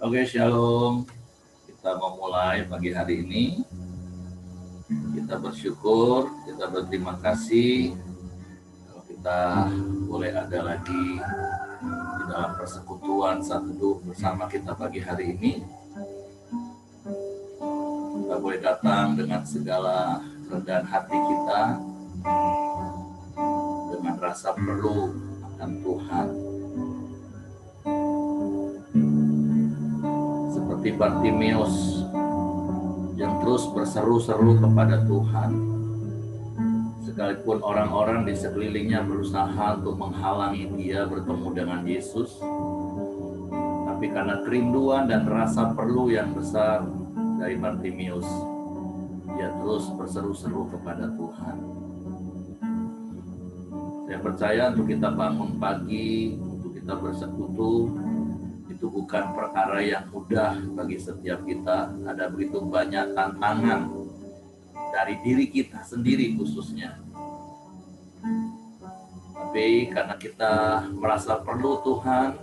Oke, shalom. Kita memulai pagi hari ini. Kita bersyukur, kita berterima kasih kalau kita boleh ada lagi di dalam persekutuan satu bersama kita pagi hari ini. Kita boleh datang dengan segala kerendahan hati kita, dengan rasa perlu akan Tuhan. Seperti Bartimeus yang terus berseru-seru kepada Tuhan, sekalipun orang-orang di sekelilingnya berusaha untuk menghalangi dia bertemu dengan Yesus, tapi karena kerinduan dan rasa perlu yang besar dari Bartimeus, dia terus berseru-seru kepada Tuhan. Saya percaya untuk kita bangun pagi, untuk kita bersekutu, itu bukan perkara yang mudah bagi setiap kita. Ada begitu banyak tantangan dari diri kita sendiri khususnya. Tapi karena kita merasa perlu Tuhan,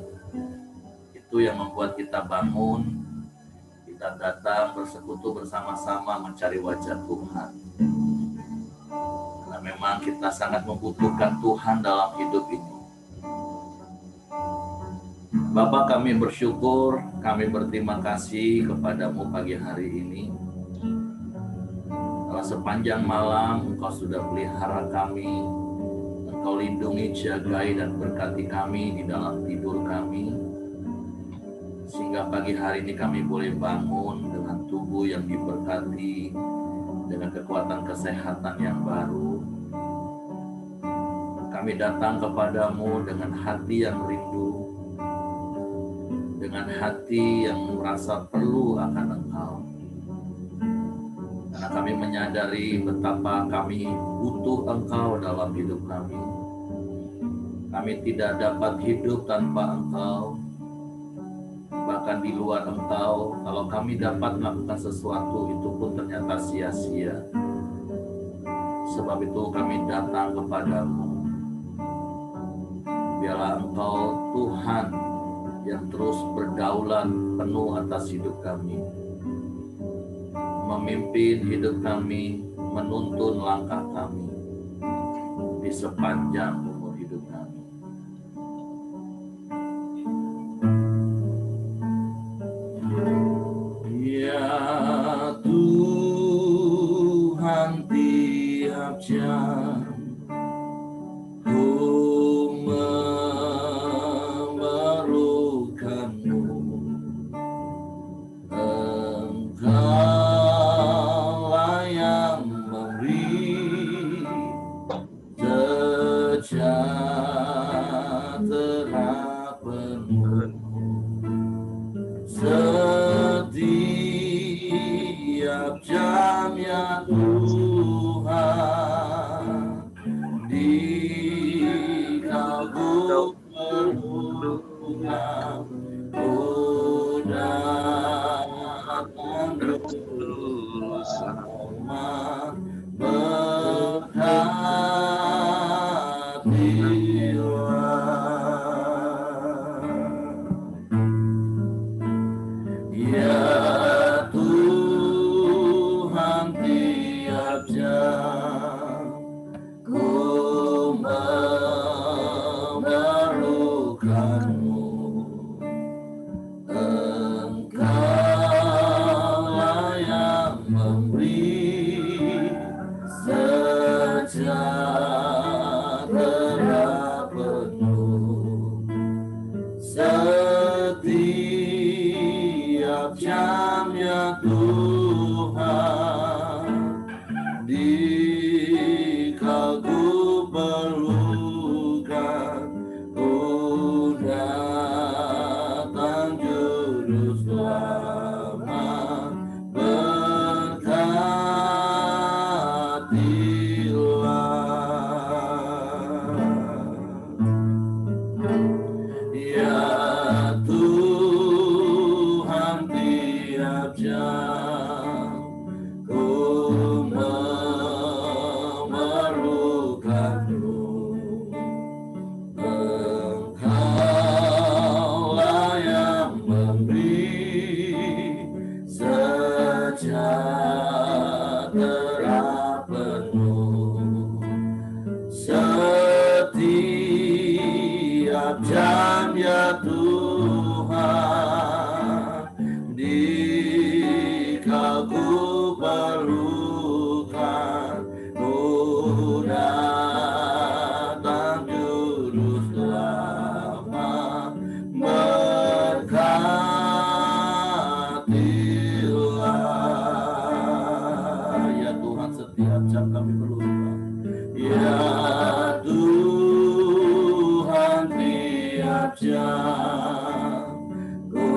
itu yang membuat kita bangun, kita datang bersekutu bersama-sama mencari wajah Tuhan. Karena memang kita sangat membutuhkan Tuhan dalam hidup ini. Bapa, kami bersyukur, kami berterima kasih kepadamu pagi hari ini. Kalau sepanjang malam Engkau sudah pelihara kami, Engkau lindungi, jagai, dan berkati kami di dalam tidur kami. Sehingga pagi hari ini kami boleh bangun dengan tubuh yang diberkati, dengan kekuatan kesehatan yang baru. Kami datang kepadamu dengan hati yang rindu, dengan hati yang merasa perlu akan Engkau. Karena kami menyadari betapa kami butuh Engkau dalam hidup kami. Kami tidak dapat hidup tanpa Engkau. Bahkan di luar Engkau, kalau kami dapat melakukan sesuatu, itu pun ternyata sia-sia. Sebab itu kami datang kepadamu. Biarlah Engkau Tuhan yang terus berdaulat penuh atas hidup kami, memimpin hidup kami, menuntun langkah kami di sepanjang umur hidup kami. Ya Tuhan, tiap jam setiap jam ya Tuhan, di Kau berhubungan, ku datang bersama, setiap jam ya Tuhan, di Kau ku perlukan, ku datang juru selamat, berkatilah. Ya Tuhan, tiap jam ya Tuhan, Dikau ku perlukan, Ku datang juru selamat, berkatilah ya Tuhan, setiap jam kami perlukan. Ya Tuhan, tiap jam ku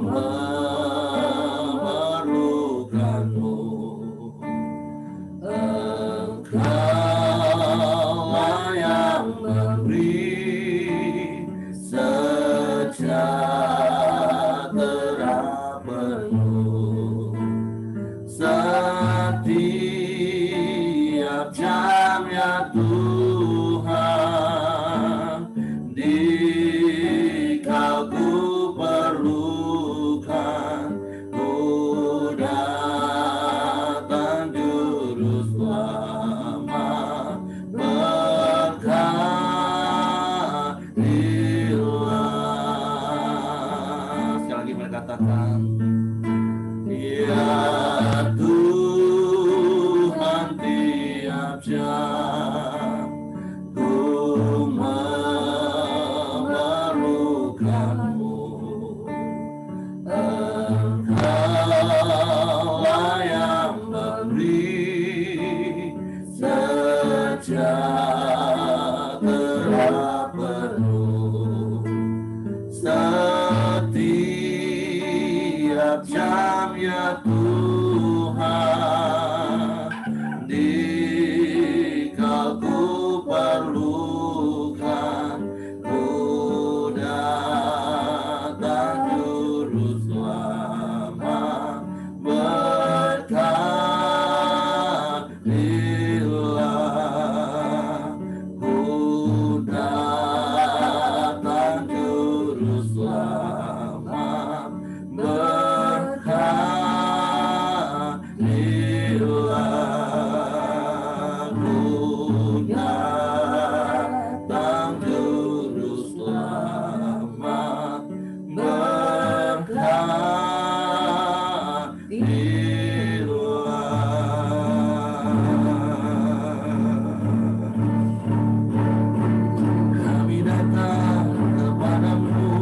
memerlukan-Mu. Engkaulah yang memberi sejahtera penuh setiap jam ya Tuhan, Dikau ku perlukan, Ku datang juru selamat, berkatilah. Sekali lagi mereka katakan, ya Tuhan, tiap jam ku memerlukan-Mu. Engkaulah yang memberi sejahtera penuh setiap jam ya Tuhan, Dikau ku perlukan, Ku datang juru selamat, berkatilah. Ku datang juru selamat, berkatilah. Ku datang juru selamat, berkatilah. Kami datang kepadamu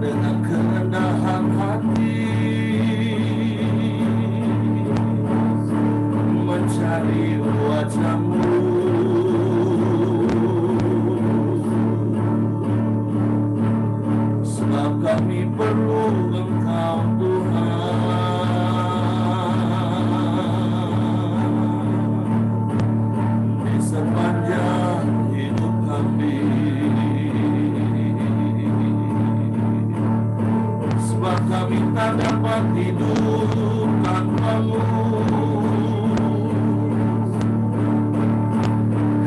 dengan kerendahan hati, mencari wajah-Mu. Sebab kami perlu Engkau Tuhan, di sepanjang hidup kami. Sebab kami tak dapat hidup tanpa-Mu.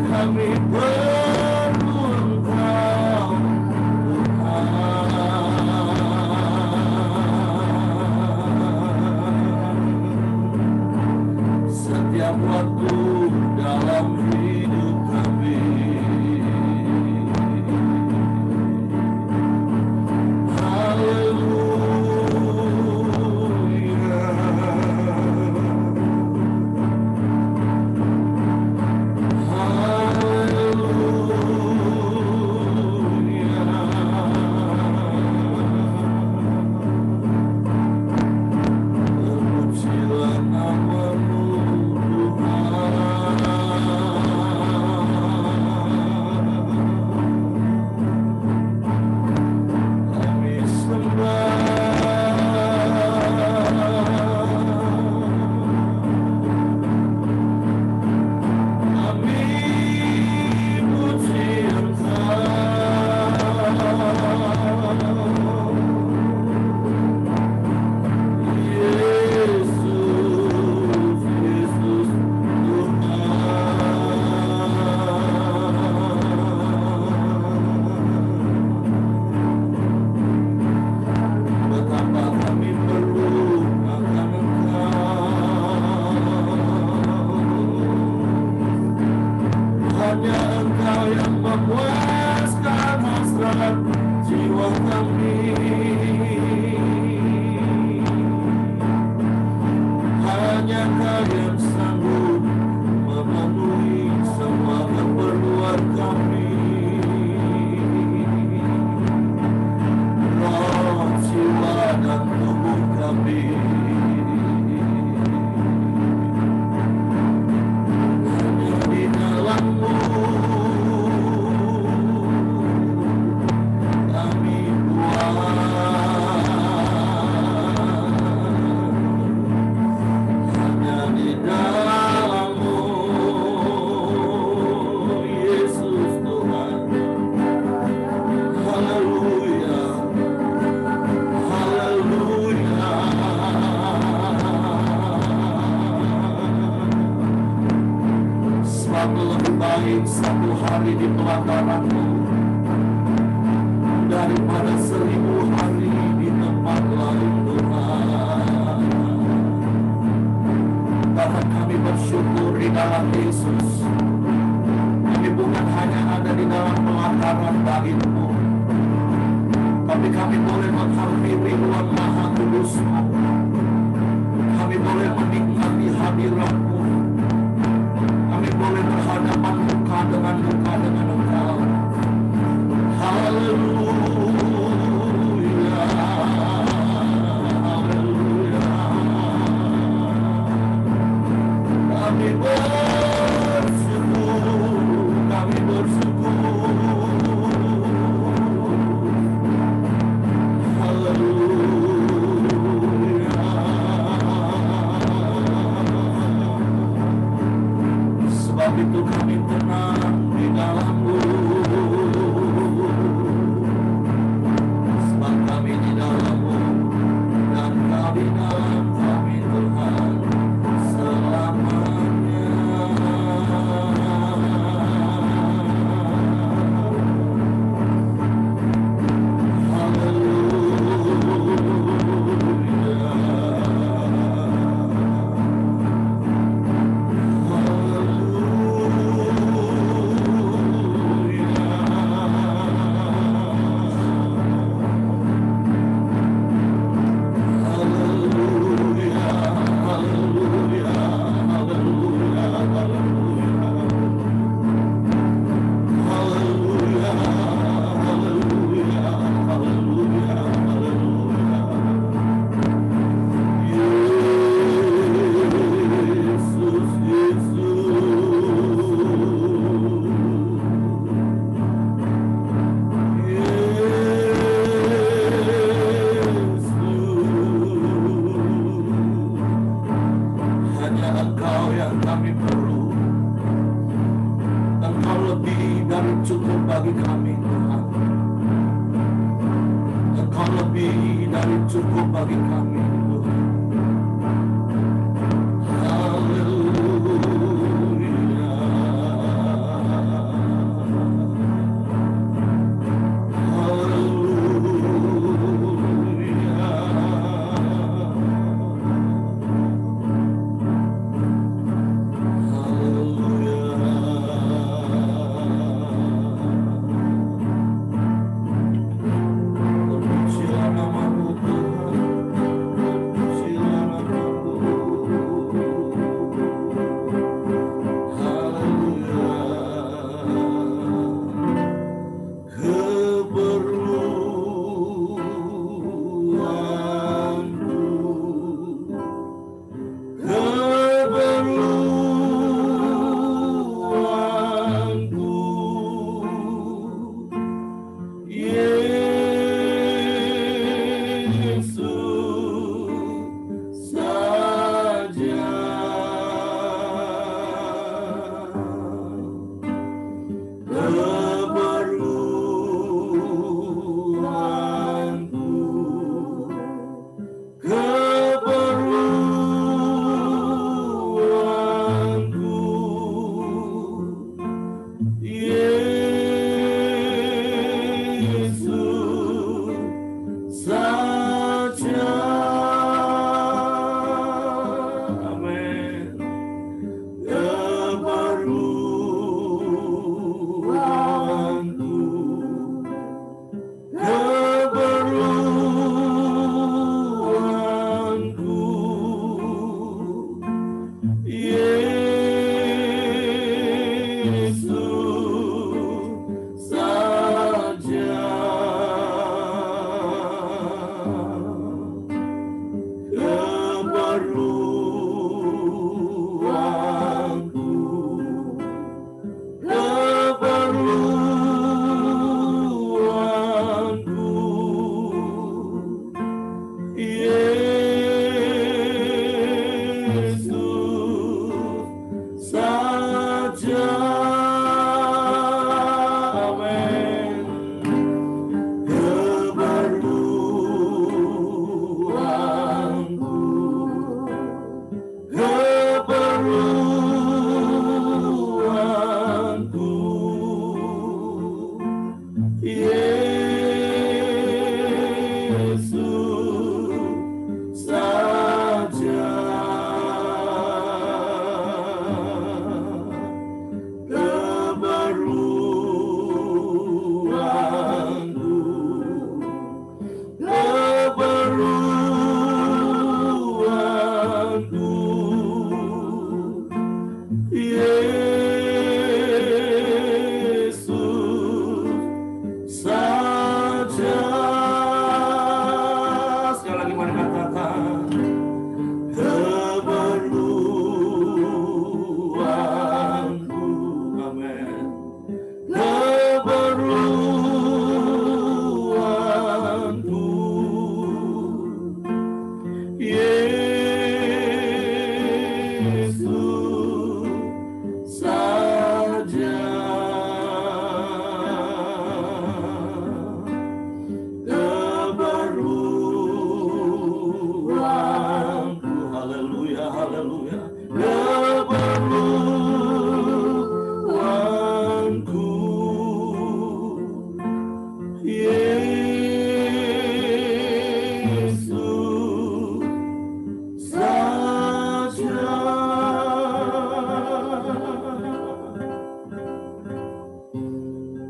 Kami perlu Engkau Tuhan, setiap waktu dalam hidup kami. Haleluya. Hanya Engkau yang memuaskan hasrat jiwa kami. Hanya Kau yang sanggup memenuhi semua keperluan kami. Roh, jiwa, dan tubuh kami. Hanya di dalam-Mu kami kuat. Hanya di dalam-Mu, Yesus Tuhan. Haleluya, haleluya. Selalu lebih baik satu hari di pelataran-Mu daripada 1000 hari di tempat lain, Tuhan. Bahkan kami bersyukur di dalam Yesus. Kami bukan hanya ada di dalam pelataran Bait-Mu, tapi kami boleh menghampiri ruang Maha Kudus-Mu. Kami boleh menikmati hadirat-Mu. Kami boleh berhadapan muka dengan Engkau. Haleluya, haleluya. Kami bersyukur, kami bersyukur. Haleluya. Sebab itu kami tenang di dalam-Mu. Sebab kami di dalam-Mu dan Kau di dalam kami, Tuhan, selamanya.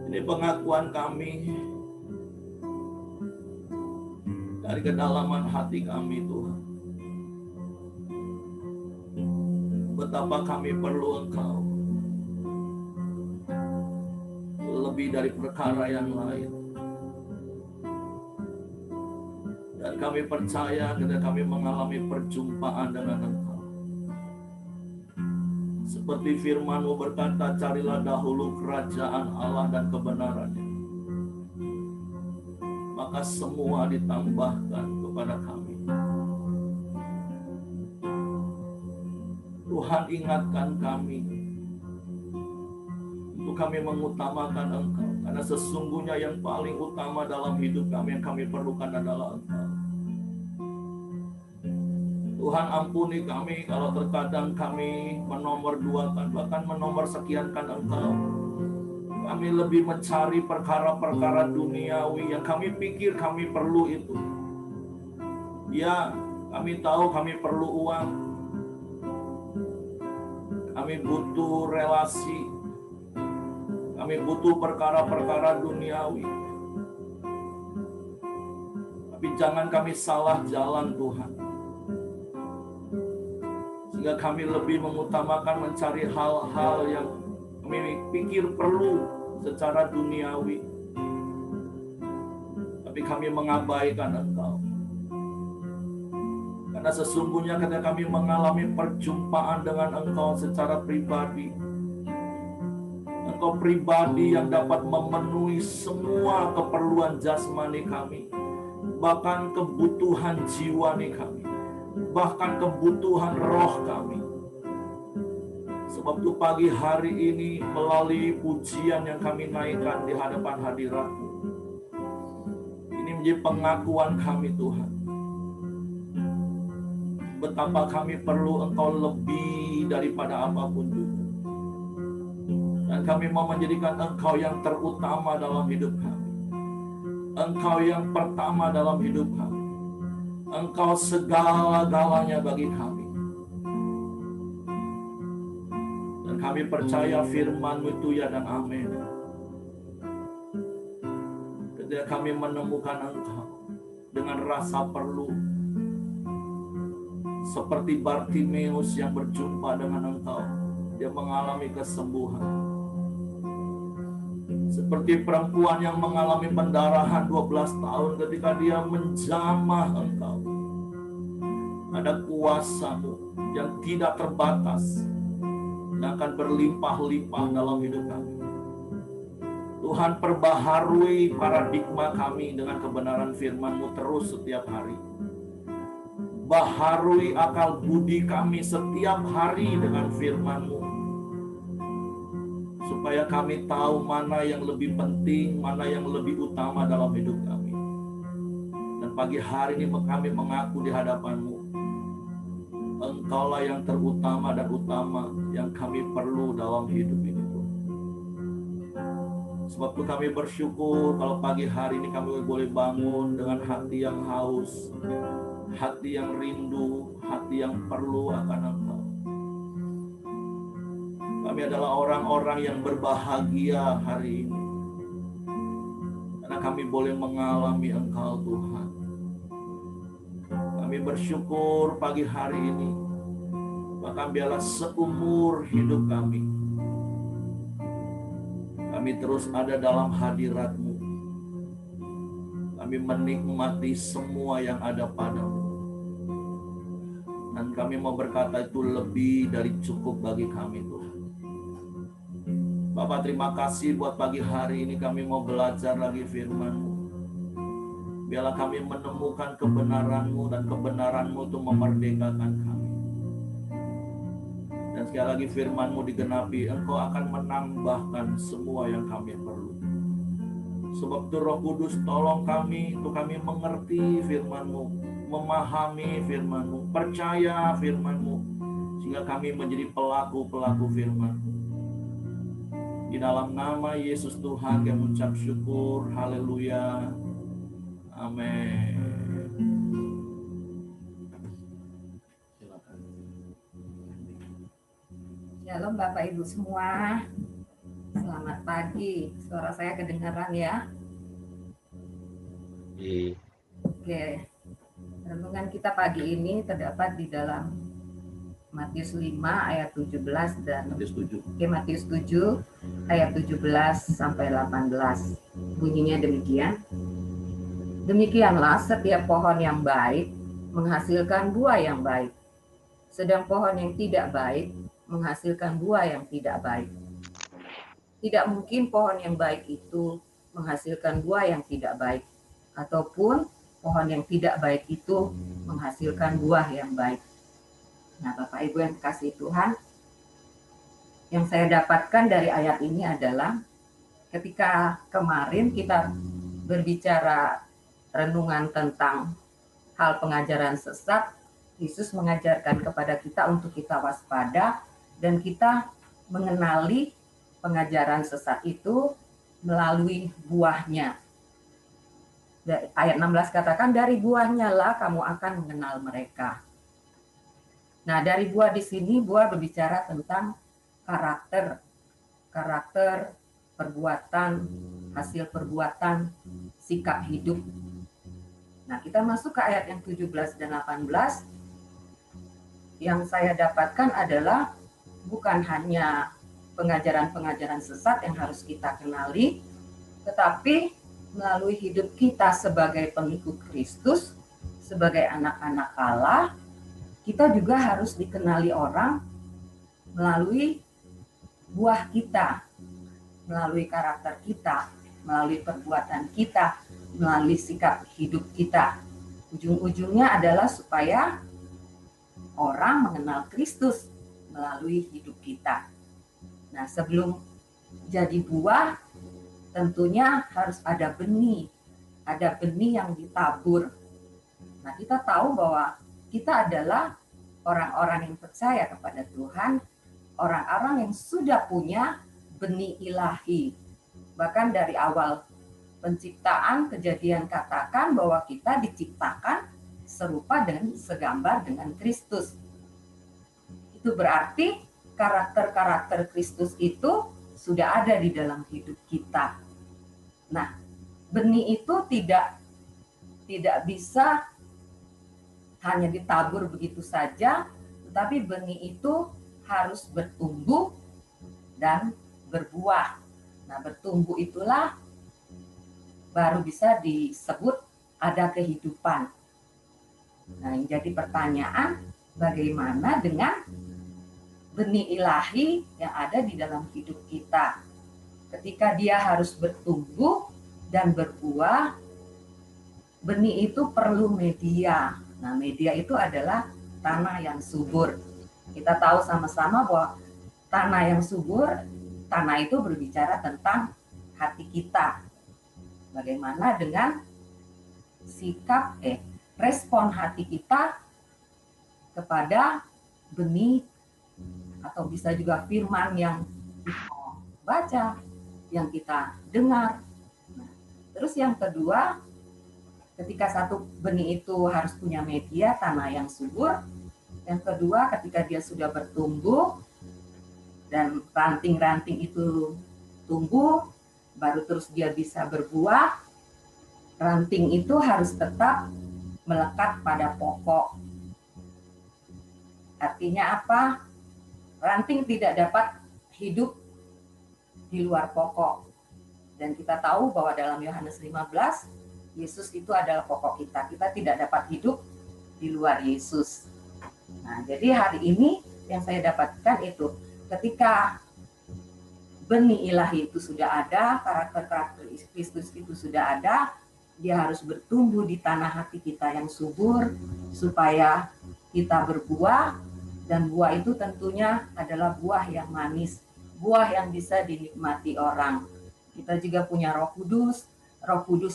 Ini pengakuan kami dari kedalaman hati kami, Tuhan. Betapa kami perlu Engkau. Lebih dari perkara yang lain. Dan kami percaya ketika kami mengalami perjumpaan dengan Engkau. Seperti firman-Mu berkata, carilah dahulu kerajaan Allah dan kebenarannya. Maka semua ditambahkan kepada kami. Tuhan, ingatkan kami untuk kami mengutamakan Engkau. Karena sesungguhnya yang paling utama dalam hidup kami yang kami perlukan adalah Engkau. Tuhan, ampuni kami kalau terkadang kami menomorduakan, bahkan menomorsekiankan Engkau. Kami lebih mencari perkara-perkara duniawi yang kami pikir kami perlu itu. Ya, kami tahu kami perlu uang. Kami butuh relasi. Kami butuh perkara-perkara duniawi. Tapi jangan kami salah jalan, Tuhan. Sehingga kami lebih mengutamakan mencari hal-hal yang kami pikir perlu secara duniawi. Tapi kami mengabaikan Engkau. Karena sesungguhnya ketika kami mengalami perjumpaan dengan Engkau secara pribadi, Engkau pribadi yang dapat memenuhi semua keperluan jasmani kami, bahkan kebutuhan jiwani kami, bahkan kebutuhan roh kami. Sebab itu pagi hari ini melalui pujian yang kami naikkan di hadapan hadirat-Mu, ini menjadi pengakuan kami, Tuhan. Betapa kami perlu Engkau lebih daripada apapun juga. Dan kami mau menjadikan Engkau yang terutama dalam hidup kami. Engkau yang pertama dalam hidup kami. Engkau segala-galanya bagi kami. Dan kami percaya firman-Mu itu ya dan amin. Ketika kami menemukan Engkau dengan rasa perlu, seperti Bartimeus yang berjumpa dengan Engkau, dia mengalami kesembuhan. Seperti perempuan yang mengalami pendarahan 12 tahun ketika dia menjamah Engkau. Ada kuasa-Mu yang tidak terbatas, yang akan berlimpah-limpah dalam hidup kami. Tuhan, perbaharui paradigma kami dengan kebenaran firman-Mu terus setiap hari. Baharui akal budi kami setiap hari dengan firman-Mu, supaya kami tahu mana yang lebih penting, mana yang lebih utama dalam hidup kami. Dan pagi hari ini kami mengaku di hadapan-Mu, Engkaulah yang terutama dan utama yang kami perlu dalam hidup ini, Tuhan. Sebab itu kami bersyukur kalau pagi hari ini kami boleh bangun dengan hati yang haus, hati yang rindu, hati yang perlu akan Engkau. Kami adalah orang-orang yang berbahagia hari ini, karena kami boleh mengalami Engkau, Tuhan. Kami bersyukur pagi hari ini, bahkan biarlah seumur hidup kami terus ada dalam hadirat-Mu. Kami menikmati semua yang ada padamu. Dan kami mau berkata itu lebih dari cukup bagi kami, Tuhan. Bapak, terima kasih buat pagi hari ini kami mau belajar lagi firman-Mu. Biarlah kami menemukan kebenaran-Mu dan kebenaran-Mu itu memerdekakan kami. Dan sekali lagi firman-Mu digenapi, Engkau akan menambahkan semua yang kami perlu. Sebab itu Roh Kudus tolong kami untuk kami mengerti firman-Mu, memahami firman-Mu, percaya firman-Mu, sehingga kami menjadi pelaku-pelaku firman-Mu. Di dalam nama Yesus Tuhan kami mengucap syukur, haleluya, amin. Shalom Bapak Ibu semua. Selamat pagi, suara saya kedengaran ya? Oke, renungan kita pagi ini terdapat di dalam Matius 5 ayat 17 dan Matius 7 ayat 17 sampai 18. Bunyinya demikian. Demikianlah setiap pohon yang baik menghasilkan buah yang baik, sedang pohon yang tidak baik menghasilkan buah yang tidak baik. Tidak mungkin pohon yang baik itu menghasilkan buah yang tidak baik, ataupun pohon yang tidak baik itu menghasilkan buah yang baik. Nah, Bapak Ibu yang kasih Tuhan, yang saya dapatkan dari ayat ini adalah ketika kemarin kita berbicara renungan tentang hal pengajaran sesat, Yesus mengajarkan kepada kita untuk kita waspada dan kita mengenali pengajaran sesat itu melalui buahnya. Ayat 16 katakan, dari buahnya lah kamu akan mengenal mereka. Nah, dari buah di sini, buah berbicara tentang karakter, perbuatan, hasil perbuatan, sikap hidup. Nah, kita masuk ke ayat yang 17 dan 18. Yang saya dapatkan adalah bukan hanya pengajaran-pengajaran sesat yang harus kita kenali, tetapi melalui hidup kita sebagai pengikut Kristus, sebagai anak-anak Allah, kita juga harus dikenali orang melalui buah kita, melalui karakter kita, melalui perbuatan kita, melalui sikap hidup kita. Ujung-ujungnya adalah supaya orang mengenal Kristus melalui hidup kita. Nah, sebelum jadi buah, tentunya harus ada benih yang ditabur. Nah, kita tahu bahwa kita adalah orang-orang yang percaya kepada Tuhan, orang-orang yang sudah punya benih ilahi. Bahkan dari awal penciptaan, Kejadian katakan bahwa kita diciptakan serupa dan segambar dengan Kristus. Itu berarti karakter-karakter Kristus itu sudah ada di dalam hidup kita. Nah, benih itu tidak bisa hanya ditabur begitu saja, tetapi benih itu harus bertumbuh dan berbuah. Nah, bertumbuh itulah baru bisa disebut ada kehidupan. Nah, yang jadi pertanyaan, bagaimana dengan benih ilahi yang ada di dalam hidup kita? Ketika dia harus bertumbuh dan berbuah, benih itu perlu media. Nah, media itu adalah tanah yang subur. Kita tahu sama-sama bahwa tanah yang subur, tanah itu berbicara tentang hati kita. Bagaimana dengan sikap, respon hati kita kepada benih, atau bisa juga firman yang kita baca, yang kita dengar. Nah, terus yang kedua, ketika satu benih itu harus punya media, tanah yang subur. Yang kedua, ketika dia sudah bertumbuh dan ranting-ranting itu tumbuh, baru terus dia bisa berbuah. Ranting itu harus tetap melekat pada pokok. Artinya apa? Ranting tidak dapat hidup di luar pokok. Dan kita tahu bahwa dalam Yohanes 15, Yesus itu adalah pokok kita. Kita tidak dapat hidup di luar Yesus. Nah, jadi hari ini yang saya dapatkan itu, ketika benih ilahi itu sudah ada, karakter-karakter Kristus itu sudah ada, dia harus bertumbuh di tanah hati kita yang subur, supaya kita berbuah, dan buah itu tentunya adalah buah yang manis, buah yang bisa dinikmati orang. Kita juga punya Roh Kudus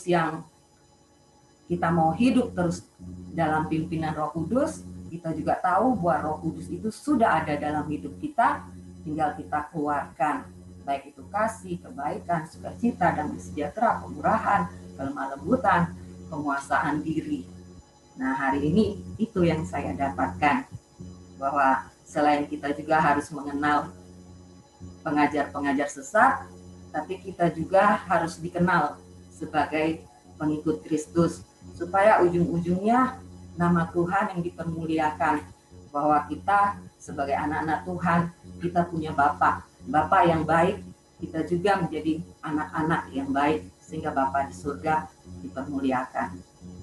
yang kita mau hidup terus dalam pimpinan Roh Kudus. Kita juga tahu bahwa Roh Kudus itu sudah ada dalam hidup kita, tinggal kita keluarkan, baik itu kasih, kebaikan, sukacita, damai sejahtera, kemurahan, kelemah lembutan, penguasaan diri. Nah, hari ini itu yang saya dapatkan, bahwa selain kita juga harus mengenal pengajar-pengajar sesat, tapi kita juga harus dikenal sebagai pengikut Kristus, supaya ujung-ujungnya nama Tuhan yang dipermuliakan, bahwa kita sebagai anak-anak Tuhan, kita punya Bapa yang baik, kita juga menjadi anak-anak yang baik, sehingga Bapa di surga dipermuliakan.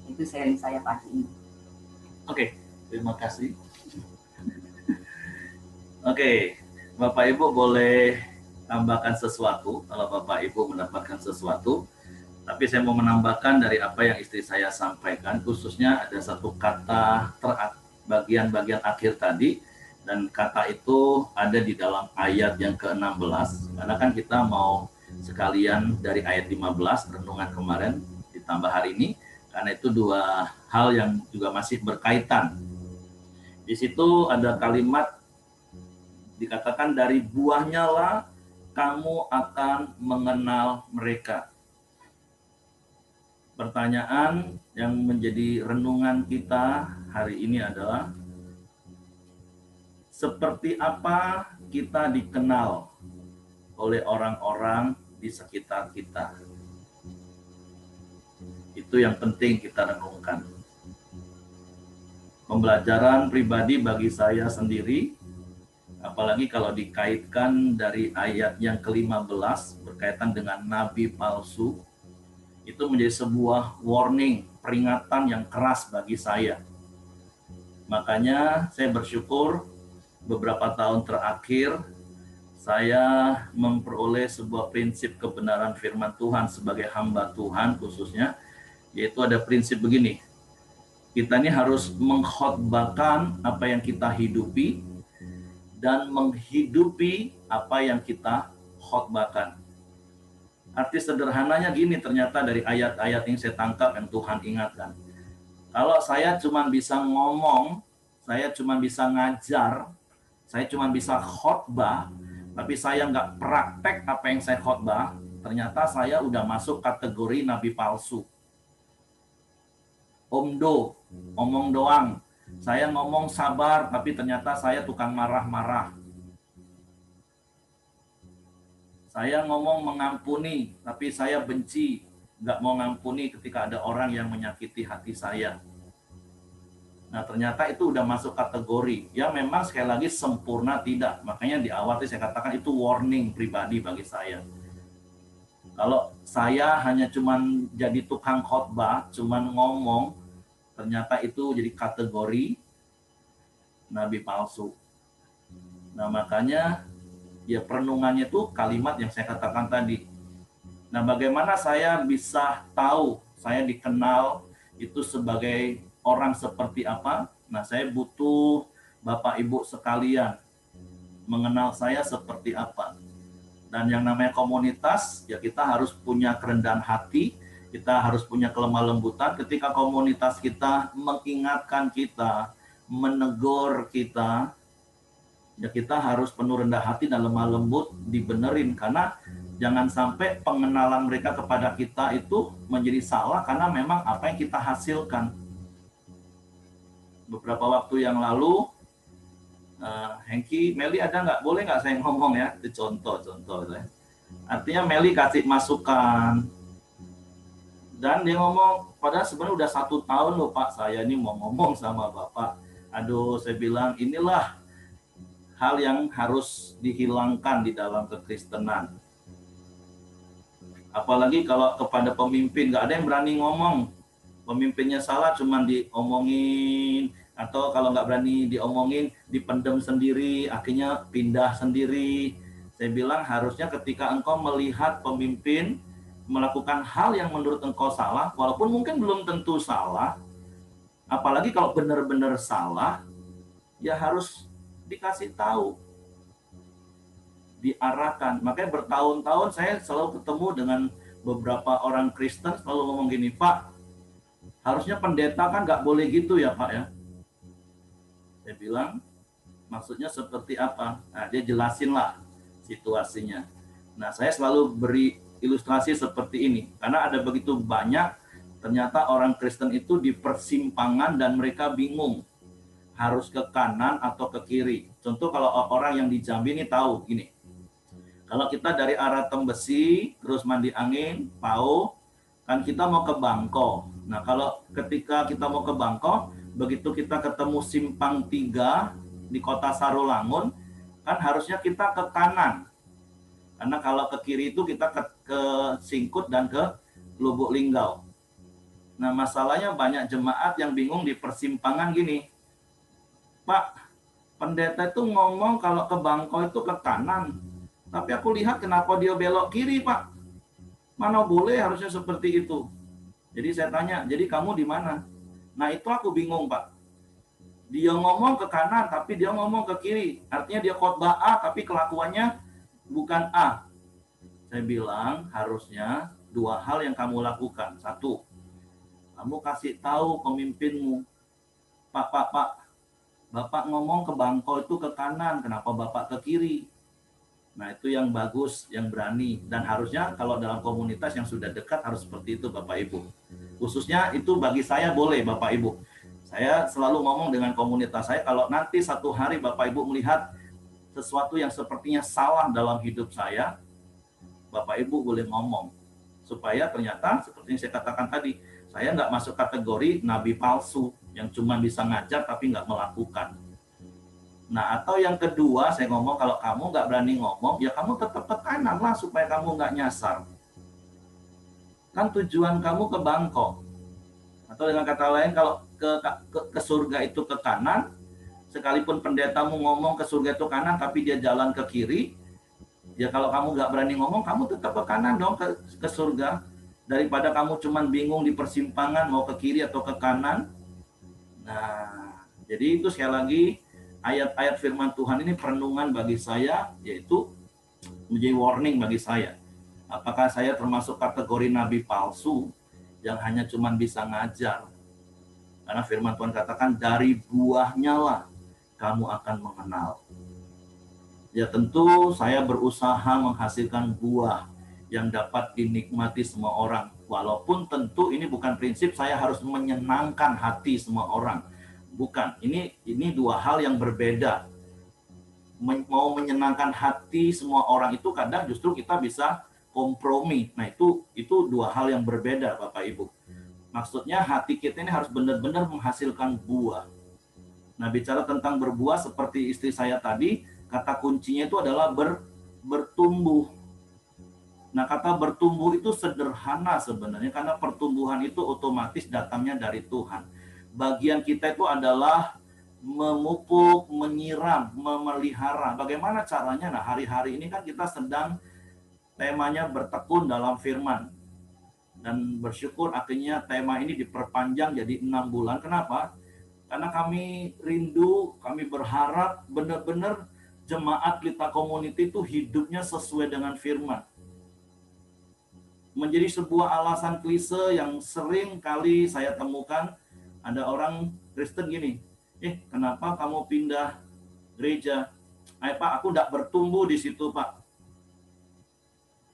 Itu sharing saya pagi ini. Oke, terima kasih. Oke, Bapak Ibu boleh tambahkan sesuatu kalau Bapak Ibu mendapatkan sesuatu. Tapi saya mau menambahkan dari apa yang istri saya sampaikan, khususnya ada satu kata bagian-bagian akhir tadi, dan kata itu ada di dalam ayat yang ke-16, karena kan kita mau sekalian dari ayat 15 renungan kemarin ditambah hari ini, karena itu dua hal yang juga masih berkaitan. Di situ ada kalimat dikatakan, dari buahnya lah kamu akan mengenal mereka. Pertanyaan yang menjadi renungan kita hari ini adalah, seperti apa kita dikenal oleh orang-orang di sekitar kita? Itu yang penting kita renungkan. Pembelajaran pribadi bagi saya sendiri, apalagi kalau dikaitkan dari ayat yang ke-15 berkaitan dengan nabi palsu, itu menjadi sebuah warning, peringatan yang keras bagi saya. Makanya saya bersyukur beberapa tahun terakhir saya memperoleh sebuah prinsip kebenaran firman Tuhan sebagai hamba Tuhan khususnya, yaitu ada prinsip begini, kita ini harus mengkhotbahkan apa yang kita hidupi dan menghidupi apa yang kita khotbahkan. Arti sederhananya gini ternyata dari ayat-ayat yang saya tangkap yang Tuhan ingatkan. Kalau saya cuma bisa ngomong, saya cuma bisa ngajar, saya cuma bisa khotbah, tapi saya nggak praktek apa yang saya khotbah, ternyata saya udah masuk kategori nabi palsu. Omdo, omong doang. Saya ngomong sabar, tapi ternyata saya tukang marah-marah. Saya ngomong mengampuni, tapi saya benci, nggak mau ngampuni ketika ada orang yang menyakiti hati saya. Nah, ternyata itu udah masuk kategori. Ya memang sekali lagi sempurna tidak. Makanya di awal saya katakan itu warning pribadi bagi saya. Kalau saya hanya cuman jadi tukang khotbah, cuman ngomong, ternyata itu jadi kategori nabi palsu. Nah, makanya ya perenungannya itu kalimat yang saya katakan tadi. Nah, bagaimana saya bisa tahu saya dikenal itu sebagai orang seperti apa? Nah, saya butuh Bapak Ibu sekalian mengenal saya seperti apa. Dan yang namanya komunitas, ya kita harus punya kerendahan hati, kita harus punya kelemah lembutan ketika komunitas kita mengingatkan kita, menegur kita, ya kita harus penuh rendah hati dan lemah lembut dibenerin, karena jangan sampai pengenalan mereka kepada kita itu menjadi salah karena memang apa yang kita hasilkan. Beberapa waktu yang lalu, Hengki, Meli ada nggak? Boleh nggak saya ngomong ya? Itu contoh ya. Artinya Meli kasih masukan, dan dia ngomong, padahal sebenarnya udah 1 tahun loh Pak, saya ini mau ngomong sama Bapak. Aduh, saya bilang inilah hal yang harus dihilangkan di dalam kekristenan. Apalagi kalau kepada pemimpin, nggak ada yang berani ngomong. Pemimpinnya salah cuma diomongin, atau kalau nggak berani diomongin, dipendam sendiri, akhirnya pindah sendiri. Saya bilang harusnya ketika engkau melihat pemimpin melakukan hal yang menurut engkau salah, walaupun mungkin belum tentu salah, apalagi kalau benar-benar salah, ya harus dikasih tahu, diarahkan. Makanya bertahun-tahun saya selalu ketemu dengan beberapa orang Kristen selalu ngomong gini, Pak, harusnya pendeta kan nggak boleh gitu ya Pak ya. Saya bilang, maksudnya seperti apa? Nah, dia jelasin lah situasinya. Nah, saya selalu beri ilustrasi seperti ini, karena ada begitu banyak ternyata orang Kristen itu di persimpangan dan mereka bingung harus ke kanan atau ke kiri. Contoh kalau orang yang di Jambi ini tahu gini, Kalau kita dari arah Tembesi, terus Mandi Angin, Pau, kan kita mau ke Bangko. Nah, kalau ketika kita mau ke Bangko, begitu kita ketemu Simpang 3 di kota Sarolangun, kan harusnya kita ke kanan. Karena kalau ke kiri itu kita ke Singkut dan ke Lubuk Linggau. Nah, masalahnya banyak jemaat yang bingung di persimpangan gini. Pak, pendeta itu ngomong kalau ke Bangko itu ke kanan. Tapi aku lihat kenapa dia belok kiri, Pak? Mana boleh, harusnya seperti itu. Jadi saya tanya, jadi kamu di mana? Nah, itu aku bingung, Pak. Dia ngomong ke kanan, tapi dia ngomong ke kiri. Artinya dia khotbah A, tapi kelakuannya bukan A. Saya bilang, harusnya 2 hal yang kamu lakukan. 1, kamu kasih tahu pemimpinmu, Pak, Bapak ngomong ke Bangko itu ke kanan, kenapa Bapak ke kiri? Nah, itu yang bagus, yang berani. Dan harusnya kalau dalam komunitas yang sudah dekat harus seperti itu, Bapak Ibu. Khususnya itu bagi saya boleh, Bapak Ibu. Saya selalu ngomong dengan komunitas saya, kalau nanti satu hari Bapak Ibu melihat sesuatu yang sepertinya salah dalam hidup saya, Bapak Ibu boleh ngomong. Supaya ternyata, seperti yang saya katakan tadi, saya nggak masuk kategori nabi palsu, yang cuma bisa ngajar tapi nggak melakukan. Nah, atau yang kedua, saya ngomong, kalau kamu nggak berani ngomong, ya kamu tetap ke kanan lah supaya kamu nggak nyasar. Kan tujuan kamu ke Bangkok. Atau dengan kata lain, kalau ke surga itu ke kanan, sekalipun pendetamu ngomong ke surga itu kanan, tapi dia jalan ke kiri, ya kalau kamu nggak berani ngomong, kamu tetap ke kanan dong, ke surga. Daripada kamu cuman bingung di persimpangan, mau ke kiri atau ke kanan. Nah, jadi itu sekali lagi, ayat-ayat firman Tuhan ini perenungan bagi saya, yaitu menjadi warning bagi saya. Apakah saya termasuk kategori nabi palsu yang hanya cuma bisa ngajar? Karena firman Tuhan katakan, dari buahnya lah kamu akan mengenal. Ya tentu saya berusaha menghasilkan buah yang dapat dinikmati semua orang. Walaupun tentu ini bukan prinsip saya harus menyenangkan hati semua orang. Bukan, ini 2 hal yang berbeda. Mau menyenangkan hati semua orang itu kadang justru kita bisa kompromi. Nah, itu 2 hal yang berbeda, Bapak Ibu. Maksudnya hati kita ini harus benar-benar menghasilkan buah. Nah, bicara tentang berbuah seperti istri saya tadi, kata kuncinya itu adalah bertumbuh. Nah, kata bertumbuh itu sederhana sebenarnya, karena pertumbuhan itu otomatis datangnya dari Tuhan. Bagian kita itu adalah memupuk, menyiram, memelihara. Bagaimana caranya? Nah, hari-hari ini kan kita sedang temanya bertekun dalam firman. Dan bersyukur akhirnya tema ini diperpanjang jadi 6 bulan. Kenapa? Karena kami rindu, kami berharap benar-benar jemaat kita community itu hidupnya sesuai dengan firman. Menjadi sebuah alasan klise yang sering kali saya temukan, ada orang Kristen gini, kenapa kamu pindah gereja? Pak, aku nggak bertumbuh di situ, Pak.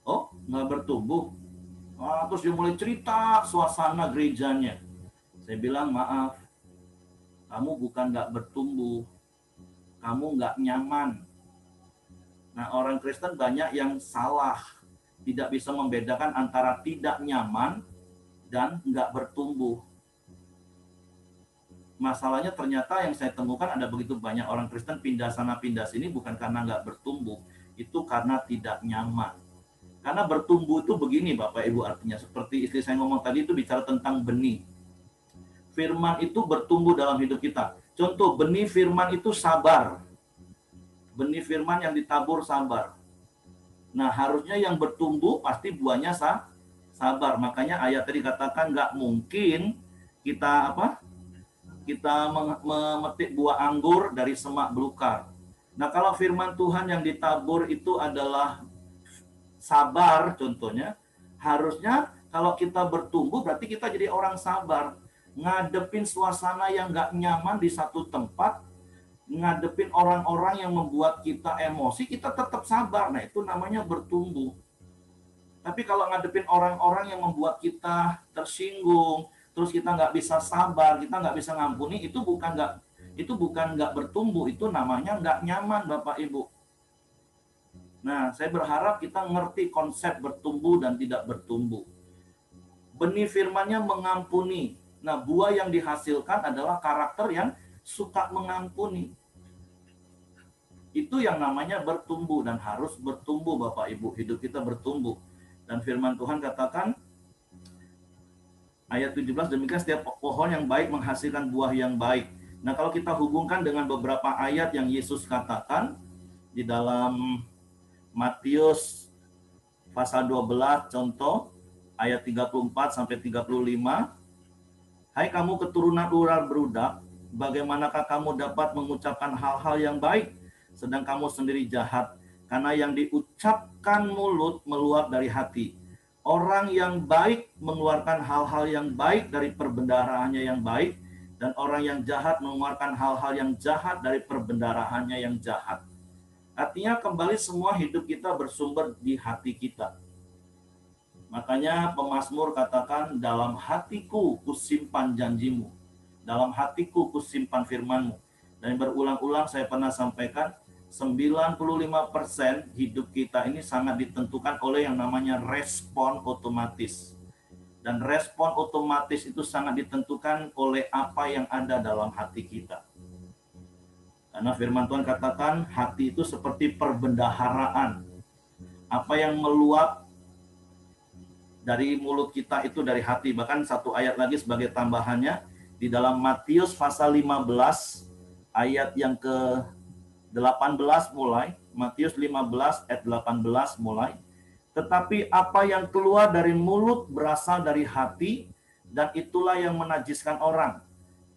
Oh, nggak bertumbuh? Terus dia mulai cerita suasana gerejanya. Saya bilang, maaf, kamu bukan nggak bertumbuh, kamu nggak nyaman. Nah, orang Kristen banyak yang salah, tidak bisa membedakan antara tidak nyaman dan nggak bertumbuh. Masalahnya ternyata yang saya temukan ada begitu banyak orang Kristen pindah sana pindah sini bukan karena nggak bertumbuh, itu karena tidak nyaman. Karena bertumbuh itu begini Bapak Ibu, artinya seperti istri saya ngomong tadi itu bicara tentang benih. Firman itu bertumbuh dalam hidup kita. Contoh, benih firman itu sabar. Benih firman yang ditabur sabar. Nah, harusnya yang bertumbuh pasti buahnya sabar. Makanya ayat tadi katakan nggak mungkin kita memetik buah anggur dari semak belukar. Nah, kalau firman Tuhan yang ditabur itu adalah sabar contohnya, harusnya kalau kita bertumbuh berarti kita jadi orang sabar. Ngadepin suasana yang nggak nyaman di satu tempat, ngadepin orang-orang yang membuat kita emosi, kita tetap sabar. Nah, itu namanya bertumbuh. Tapi kalau ngadepin orang-orang yang membuat kita tersinggung, terus kita nggak bisa sabar, kita nggak bisa ngampuni, itu bukan nggak bertumbuh, itu namanya nggak nyaman, Bapak Ibu. Nah, saya berharap kita ngerti konsep bertumbuh dan tidak bertumbuh. Benih firman-Nya mengampuni. Nah, buah yang dihasilkan adalah karakter yang suka mengampuni. Itu yang namanya bertumbuh dan harus bertumbuh Bapak Ibu. Hidup kita bertumbuh. Dan firman Tuhan katakan, ayat 17, demikian setiap pohon yang baik menghasilkan buah yang baik. Nah, kalau kita hubungkan dengan beberapa ayat yang Yesus katakan di dalam Matius pasal 12, contoh ayat 34 sampai 35, hai kamu keturunan ular berudak, bagaimanakah kamu dapat mengucapkan hal-hal yang baik, sedang kamu sendiri jahat? Karena yang diucapkan mulut meluap dari hati. Orang yang baik mengeluarkan hal-hal yang baik dari perbendaharaannya yang baik, dan orang yang jahat mengeluarkan hal-hal yang jahat dari perbendaharaannya yang jahat. Artinya kembali semua hidup kita bersumber di hati kita. Makanya pemazmur katakan, dalam hatiku kusimpan janjimu, dalam hatiku kusimpan firmanmu. Dan berulang-ulang saya pernah sampaikan, 95% hidup kita ini sangat ditentukan oleh yang namanya respon otomatis. Dan respon otomatis itu sangat ditentukan oleh apa yang ada dalam hati kita. Karena firman Tuhan katakan, hati itu seperti perbendaharaan. Apa yang meluap dari mulut kita itu dari hati. Bahkan satu ayat lagi sebagai tambahannya, di dalam Matius pasal 15, ayat yang ke-18 mulai, Matius 15 ayat 18 mulai, tetapi apa yang keluar dari mulut berasal dari hati, dan itulah yang menajiskan orang.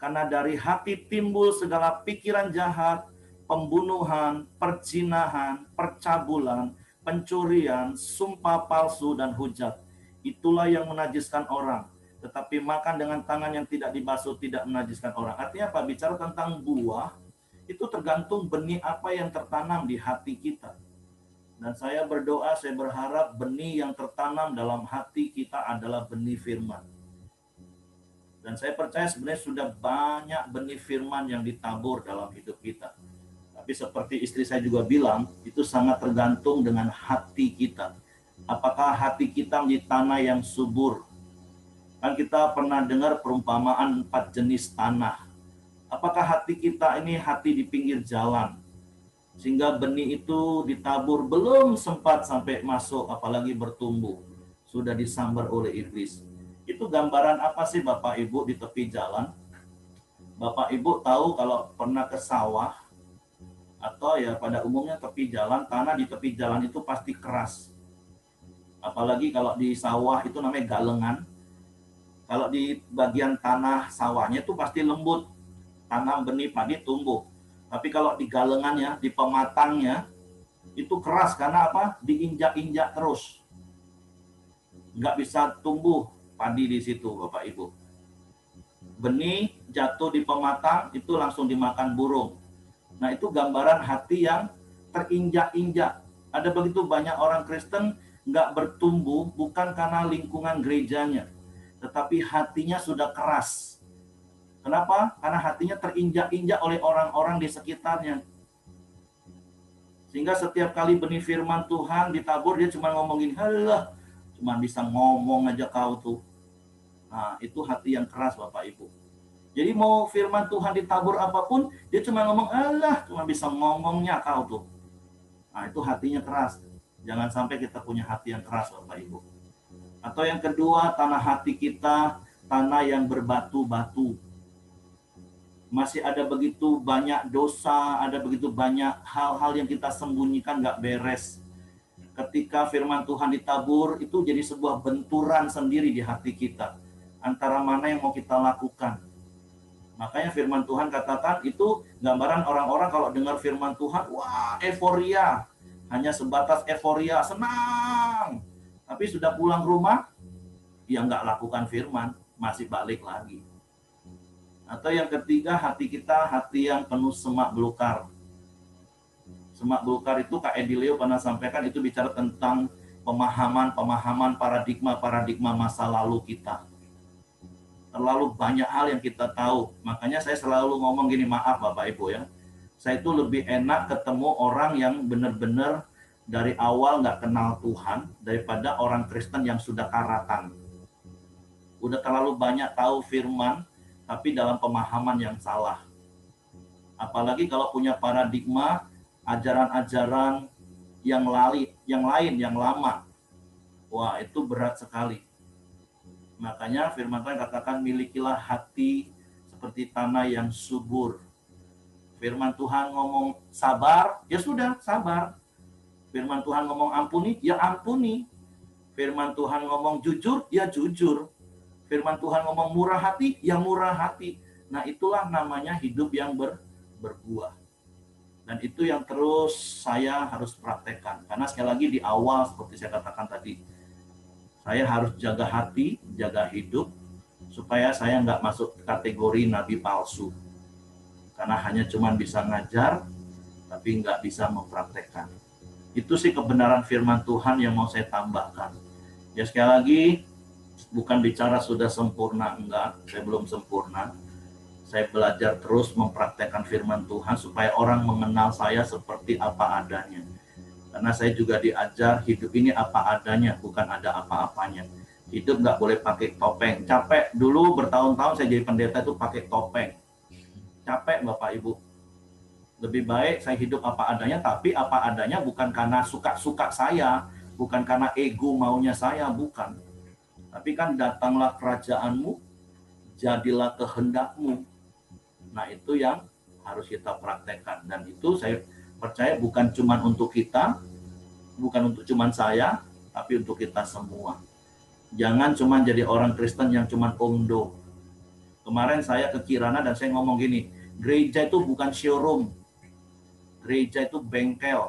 Karena dari hati timbul segala pikiran jahat, pembunuhan, perzinahan, percabulan, pencurian, sumpah palsu, dan hujat. Itulah yang menajiskan orang. Tetapi makan dengan tangan yang tidak dibasuh tidak menajiskan orang. Artinya apa? Bicara tentang buah, itu tergantung benih apa yang tertanam di hati kita. Dan saya berdoa, saya berharap benih yang tertanam dalam hati kita adalah benih firman. Dan saya percaya sebenarnya sudah banyak benih firman yang ditabur dalam hidup kita. Tapi seperti istri saya juga bilang, itu sangat tergantung dengan hati kita. Apakah hati kita menjadi tanah yang subur? Kan kita pernah dengar perumpamaan 4 jenis tanah. Apakah hati kita ini hati di pinggir jalan? Sehingga benih itu ditabur belum sempat sampai masuk, apalagi bertumbuh. Sudah disambar oleh iblis. Itu gambaran apa sih Bapak Ibu di tepi jalan? Bapak Ibu tahu kalau pernah ke sawah, atau ya pada umumnya tepi jalan, tanah di tepi jalan itu pasti keras. Apalagi kalau di sawah itu namanya galengan. Kalau di bagian tanah sawahnya itu pasti lembut, tanam benih padi tumbuh. Tapi kalau di galengannya, di pematangnya, itu keras karena apa? Diinjak-injak terus. Nggak bisa tumbuh padi di situ, Bapak Ibu. Benih jatuh di pematang, itu langsung dimakan burung. Nah, itu gambaran hati yang terinjak-injak. Ada begitu banyak orang Kristen nggak bertumbuh bukan karena lingkungan gerejanya, tetapi hatinya sudah keras. Kenapa? Karena hatinya terinjak-injak oleh orang-orang di sekitarnya. Sehingga setiap kali benih firman Tuhan ditabur, dia cuma ngomongin, halah, cuma bisa ngomong aja kau tuh. Nah, itu hati yang keras Bapak Ibu. Jadi mau firman Tuhan ditabur apapun, dia cuma ngomong, alah, cuma bisa ngomongnya kau tuh. Nah, itu hatinya keras. Jangan sampai kita punya hati yang keras Bapak Ibu. Atau yang kedua, tanah hati kita, tanah yang berbatu-batu. Masih ada begitu banyak dosa, ada begitu banyak hal-hal yang kita sembunyikan gak beres. Ketika firman Tuhan ditabur, itu jadi sebuah benturan sendiri di hati kita. Antara mana yang mau kita lakukan. Makanya firman Tuhan katakan itu gambaran orang-orang kalau dengar firman Tuhan, wah euforia. Hanya sebatas euforia, senang. Tapi sudah pulang rumah, dia nggak lakukan firman, masih balik lagi. Atau yang ketiga, hati kita hati yang penuh semak belukar. Semak belukar itu Kak Edilio pernah sampaikan, itu bicara tentang pemahaman paradigma masa lalu kita. Terlalu banyak hal yang kita tahu. Makanya saya selalu ngomong gini, maaf Bapak Ibu ya. Saya itu lebih enak ketemu orang yang benar-benar dari awal nggak kenal Tuhan daripada orang Kristen yang sudah karatan. Udah terlalu banyak tahu firman, tapi dalam pemahaman yang salah. Apalagi kalau punya paradigma, ajaran-ajaran yang lain, yang lama. Wah, itu berat sekali. Makanya firman Tuhan katakan, milikilah hati seperti tanah yang subur. Firman Tuhan ngomong sabar, ya sudah, sabar. Firman Tuhan ngomong ampuni, ya ampuni. Firman Tuhan ngomong jujur, ya jujur. Firman Tuhan ngomong murah hati, ya murah hati. Nah, itulah namanya hidup yang berbuah. Dan itu yang terus saya harus praktekkan. Karena sekali lagi di awal, seperti saya katakan tadi, saya harus jaga hati, jaga hidup, supaya saya nggak masuk kategori nabi palsu. Karena hanya cuma bisa ngajar, tapi nggak bisa mempraktekkan. Itu sih kebenaran firman Tuhan yang mau saya tambahkan. Ya sekali lagi, bukan bicara sudah sempurna, enggak, saya belum sempurna. Saya belajar terus mempraktekkan firman Tuhan supaya orang mengenal saya seperti apa adanya. Karena saya juga diajar hidup ini apa adanya, bukan ada apa-apanya. Hidup nggak boleh pakai topeng. Capek dulu bertahun-tahun saya jadi pendeta itu pakai topeng. Capek Bapak Ibu. Lebih baik saya hidup apa adanya, tapi apa adanya bukan karena suka-suka saya, bukan karena ego maunya saya, bukan. Tapi kan datanglah kerajaanmu, jadilah kehendakmu. Nah, itu yang harus kita praktekkan. Dan itu saya percaya bukan cuma untuk kita, bukan untuk cuma saya, tapi untuk kita semua. Jangan cuma jadi orang Kristen yang cuma omdo. Kemarin saya ke Kirana dan saya ngomong gini, gereja itu bukan showroom. Gereja itu bengkel.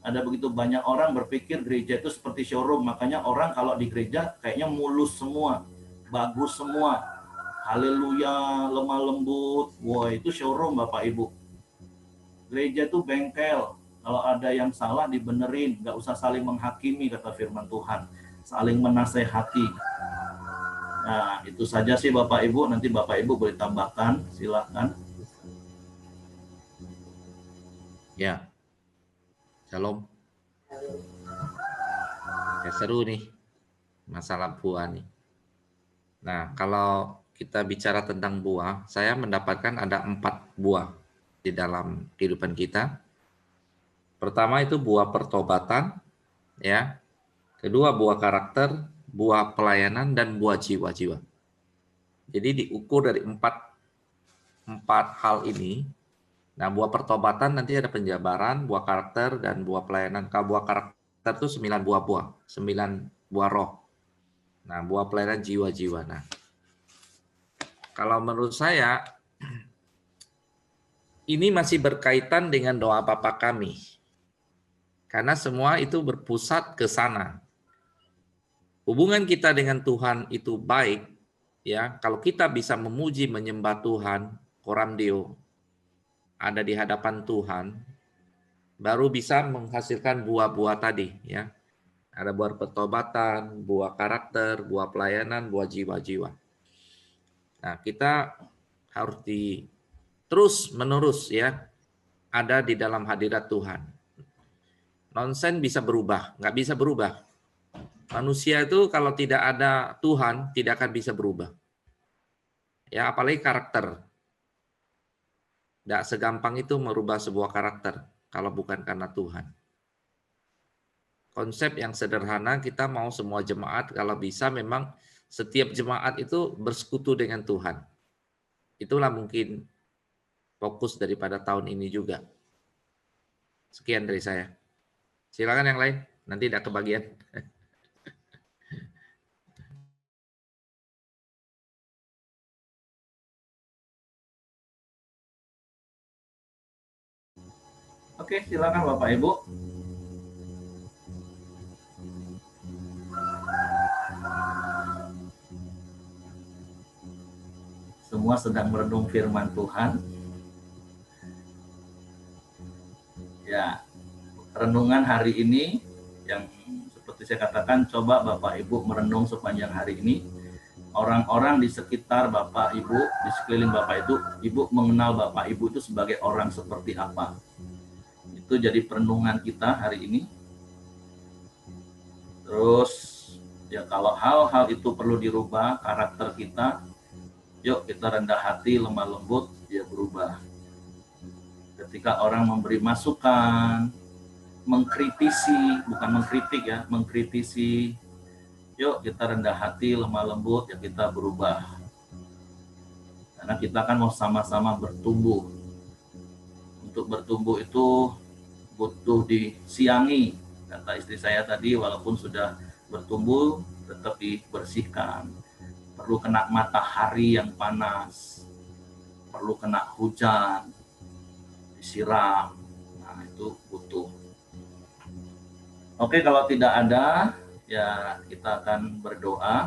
Ada begitu banyak orang berpikir gereja itu seperti showroom. Makanya orang kalau di gereja kayaknya mulus semua, bagus semua. Haleluya, lemah lembut. Wah, itu showroom Bapak Ibu. Gereja itu bengkel. Kalau ada yang salah dibenerin. Nggak usah saling menghakimi, kata firman Tuhan. Saling menasehati. Nah, itu saja sih Bapak Ibu. Nanti Bapak Ibu boleh tambahkan. Silakan. Ya, shalom. Ya, seru nih masalah buah nih. Nah, kalau kita bicara tentang buah, saya mendapatkan ada 4 buah di dalam kehidupan kita. Pertama itu buah pertobatan, ya. Kedua buah karakter, buah pelayanan, dan buah jiwa-jiwa. Jadi diukur dari empat hal ini. Nah, buah pertobatan nanti ada penjabaran, buah karakter, dan buah pelayanan. Kalau buah karakter itu 9 buah, 9 buah roh. Nah, buah pelayanan jiwa-jiwa. Nah, kalau menurut saya, ini masih berkaitan dengan doa Bapa kami. Karena semua itu berpusat ke sana. Hubungan kita dengan Tuhan itu baik, ya. Kalau kita bisa memuji, menyembah Tuhan, coram Deo, ada di hadapan Tuhan, baru bisa menghasilkan buah-buah tadi, ya. Ada buah pertobatan, buah karakter, buah pelayanan, buah jiwa-jiwa. Nah, kita harus terus menerus, ya, ada di dalam hadirat Tuhan. Nonsen bisa berubah, nggak bisa berubah. Manusia itu kalau tidak ada Tuhan tidak akan bisa berubah. Ya, apalagi karakter. Tidak segampang itu merubah sebuah karakter kalau bukan karena Tuhan. Konsep yang sederhana, kita mau semua jemaat kalau bisa memang setiap jemaat itu bersekutu dengan Tuhan. Itulah mungkin fokus daripada tahun ini juga. Sekian dari saya. Silakan yang lain, nanti tidak kebagian. Oke, silakan Bapak Ibu. Semua sedang merenung firman Tuhan. Ya, renungan hari ini yang seperti saya katakan, coba Bapak Ibu merenung sepanjang hari ini. Orang-orang di sekitar Bapak Ibu, di sekeliling Bapak Ibu mengenal Bapak Ibu itu sebagai orang seperti apa. Itu jadi perenungan kita hari ini. Terus ya kalau hal-hal itu perlu dirubah karakter kita, yuk kita rendah hati, lemah lembut, ya berubah. Ketika orang memberi masukan, mengkritisi, bukan mengkritik ya, mengkritisi, yuk kita rendah hati, lemah lembut, ya kita berubah. Karena kita kan mau sama-sama bertumbuh. Untuk bertumbuh itu butuh disiangi. Kata istri saya tadi, walaupun sudah bertumbuh, tetap dibersihkan. Perlu kena matahari yang panas, perlu kena hujan, disiram. Nah, itu butuh. Oke, kalau tidak ada, ya kita akan berdoa.